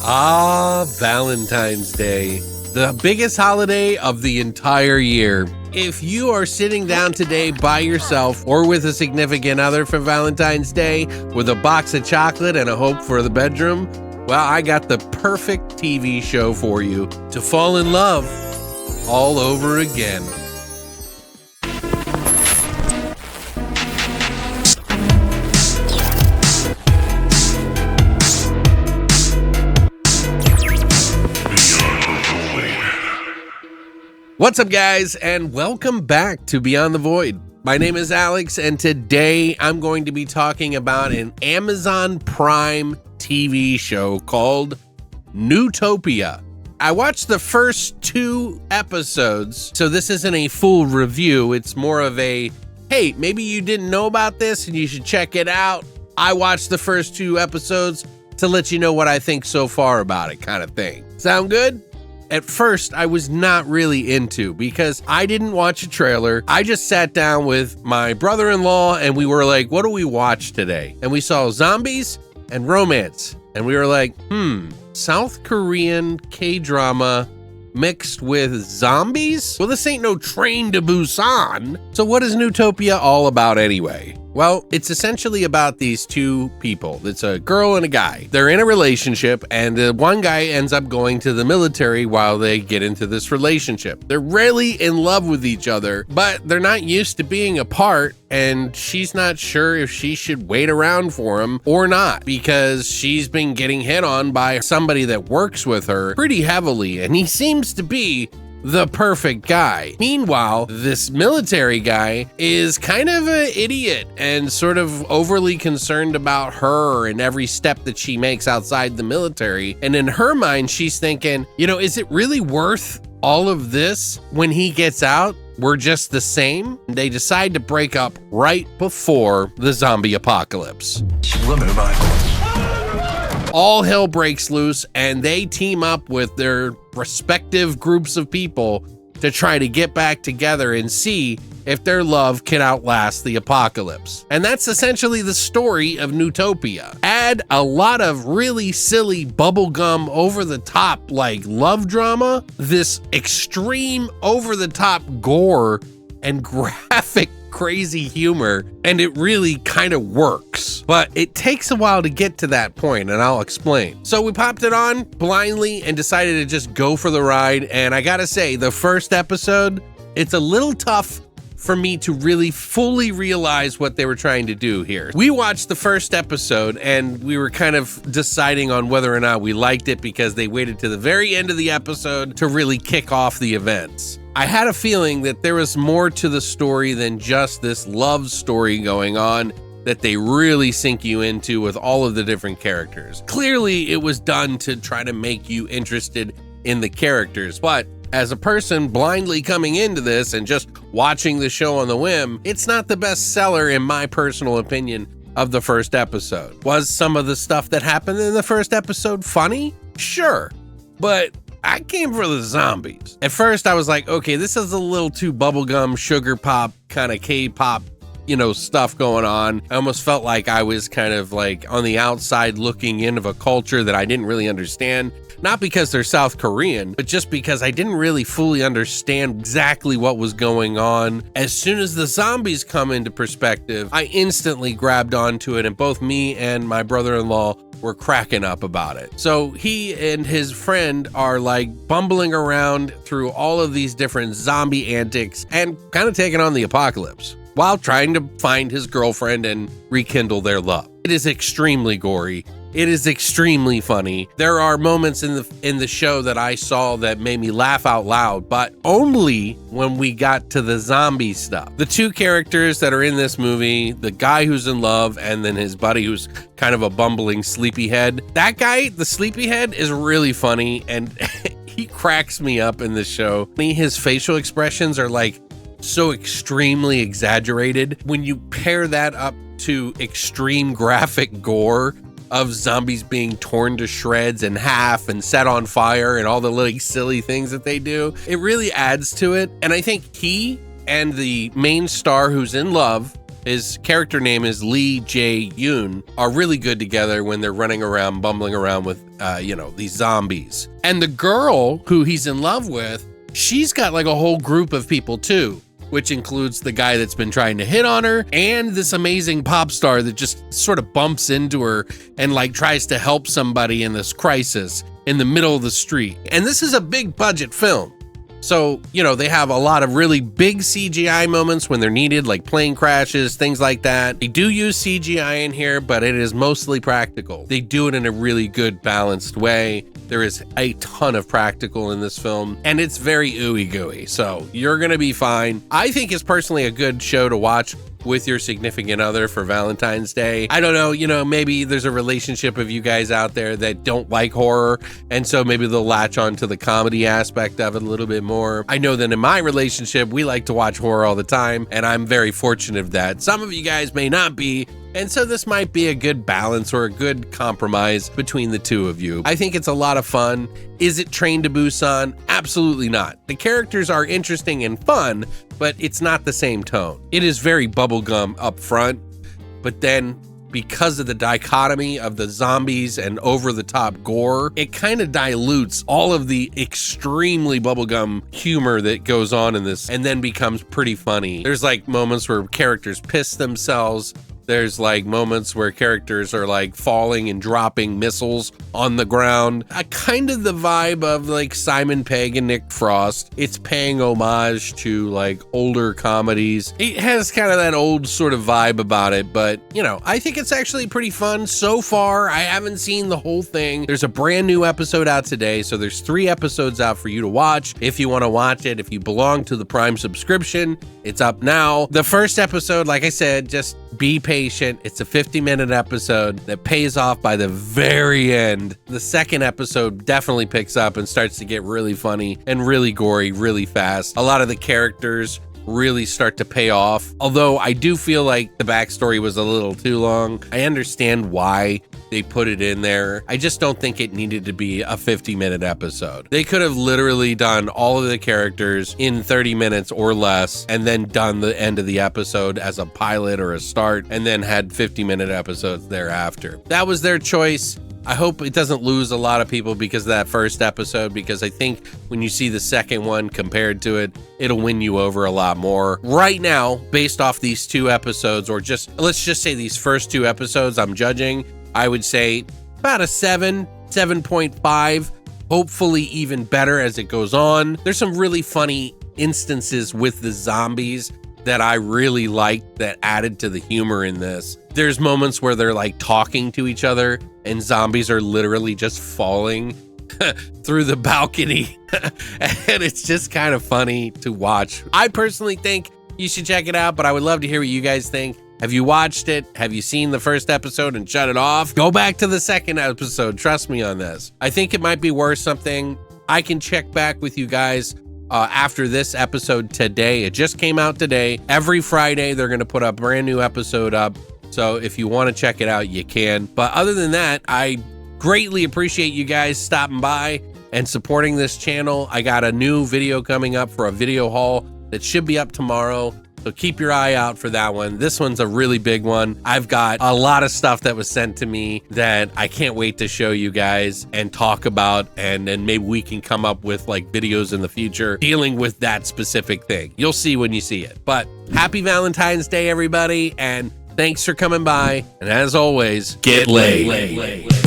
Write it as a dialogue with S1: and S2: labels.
S1: Valentine's Day, the biggest holiday of the entire year. If you are sitting down today by yourself or with a significant other for Valentine's Day with a box of chocolate and a hope for the bedroom, well, I got the perfect TV show for you to fall in love all over again. What's up, guys, and welcome back to Beyond the Void. My name is Alex, and today I'm going to be talking about an Amazon Prime TV show called Newtopia. I watched the first 2 episodes, so this isn't a full review. It's more of a, hey, maybe you didn't know about this and you should check it out. I watched the first 2 episodes to let you know what I think so far about it, kind of thing. Sound good? At first, I was not really into because I didn't watch a trailer. I just sat down with my brother-in-law and we were like, what do we watch today? And we saw zombies and romance. And we were like, South Korean K-drama mixed with zombies? Well, this ain't no Train to Busan. So what is Newtopia all about anyway? Well, it's essentially about these 2 people. It's a girl and a guy. They're in a relationship, and the one guy ends up going to the military while they get into this relationship. They're really in love with each other, but they're not used to being apart, and she's not sure if she should wait around for him or not, because she's been getting hit on by somebody that works with her pretty heavily, and he seems to be the perfect guy. Meanwhile, this military guy is kind of an idiot and sort of overly concerned about her and every step that she makes outside the military. And in her mind, she's thinking, is it really worth all of this when he gets out? We're just the same. They decide to break up right before the zombie apocalypse. All hell breaks loose, and they team up with their respective groups of people to try to get back together and see if their love can outlast the apocalypse. And that's essentially the story of Newtopia. Add a lot of really silly bubblegum over-the-top like love drama, this extreme over-the-top gore and graphic crazy humor, and it really kind of works. But it takes a while to get to that point, and I'll explain. So we popped it on blindly and decided to just go for the ride, and I gotta say, the first episode, it's a little tough for me to really fully realize what they were trying to do here. We watched the first episode and we were kind of deciding on whether or not we liked it because they waited to the very end of the episode to really kick off the events. I had a feeling that there was more to the story than just this love story going on that they really sink you into with all of the different characters. Clearly, it was done to try to make you interested in the characters, but as a person blindly coming into this and just watching the show on the whim, it's not the best seller in my personal opinion of the first episode. Was some of the stuff that happened in the first episode funny? Sure, but I came for the zombies. At first I was like, okay, this is a little too bubblegum, sugar pop, kind of K-pop, stuff going on. I almost felt like I was kind of like on the outside looking into a culture that I didn't really understand. Not because they're South Korean, but just because I didn't really fully understand exactly what was going on. As soon as the zombies come into perspective, I instantly grabbed onto it, and both me and my brother-in-law were cracking up about it. So he and his friend are like bumbling around through all of these different zombie antics and kind of taking on the apocalypse while trying to find his girlfriend and rekindle their love. It is extremely gory. It is extremely funny. There are moments in the show that I saw that made me laugh out loud, but only when we got to the zombie stuff. The 2 characters that are in this movie, the guy who's in love and then his buddy who's kind of a bumbling sleepyhead. That guy, the sleepyhead, is really funny, and he cracks me up in this show. His facial expressions are like so extremely exaggerated. When you pair that up to extreme graphic gore of zombies being torn to shreds and half and set on fire and all the little silly things that they do, it really adds to it. And I think he and the main star who's in love his character name is Lee Jae-yoon, are really good together when they're running around, bumbling around with, these zombies. And the girl who he's in love with, she's got like a whole group of people too, which includes the guy that's been trying to hit on her and this amazing pop star that just sort of bumps into her and like tries to help somebody in this crisis in the middle of the street. And this is a big budget film. So, they have a lot of really big CGI moments when they're needed, like plane crashes, things like that. They do use CGI in here, but it is mostly practical. They do it in a really good, balanced way. There is a ton of practical in this film, and it's very ooey gooey, so you're gonna be fine. I think it's personally a good show to watch with your significant other for Valentine's Day. I don't know, maybe there's a relationship of you guys out there that don't like horror, and so maybe they'll latch on to the comedy aspect of it a little bit more. I know that in my relationship, we like to watch horror all the time, and I'm very fortunate of that. Some of you guys may not be, and so this might be a good balance or a good compromise between the two of you. I think it's a lot of fun. Is it Train to Busan? Absolutely not. The characters are interesting and fun, but it's not the same tone. It is very bubblegum up front, but then because of the dichotomy of the zombies and over-the-top gore, it kind of dilutes all of the extremely bubblegum humor that goes on in this and then becomes pretty funny. There's like moments where characters piss themselves. There's like moments where characters are like falling and dropping missiles on the ground. Kind of the vibe of like Simon Pegg and Nick Frost. It's paying homage to like older comedies. It has kind of that old sort of vibe about it, but I think it's actually pretty fun so far. I haven't seen the whole thing. There's a brand new episode out today, so there's 3 episodes out for you to watch. If you want to watch it, if you belong to the Prime subscription, it's up now. The first episode, like I said, just be patient. It's a 50-minute episode that pays off by the very end. The second episode definitely picks up and starts to get really funny and really gory really fast. A lot of the characters really start to pay off. Although I do feel like the backstory was a little too long. I understand why they put it in there. I just don't think it needed to be a 50-minute episode. They could have literally done all of the characters in 30 minutes or less and then done the end of the episode as a pilot or a start and then had 50-minute episodes thereafter. That was their choice. I hope it doesn't lose a lot of people because of that first episode, because I think when you see the second one compared to it, it'll win you over a lot more. Right now, based off these 2 episodes, or let's just say these first 2 episodes I'm judging, I would say about a 7.5, hopefully even better as it goes on. There's some really funny instances with the zombies that I really liked that added to the humor in this. There's moments where they're like talking to each other and zombies are literally just falling through the balcony. And it's just kind of funny to watch. I personally think you should check it out, but I would love to hear what you guys think. Have you watched it? Have you seen the first episode and shut it off? Go back to the second episode. Trust me on this. I think it might be worth something. I can check back with you guys after this episode today. It just came out today. Every Friday, they're going to put a brand new episode up. So if you want to check it out, you can. But other than that, I greatly appreciate you guys stopping by and supporting this channel. I got a new video coming up for a video haul that should be up tomorrow. So keep your eye out for that one. This one's a really big one. I've got a lot of stuff that was sent to me that I can't wait to show you guys and talk about. And then maybe we can come up with like videos in the future dealing with that specific thing. You'll see when you see it. But happy Valentine's Day, everybody. And thanks for coming by. And as always, get laid.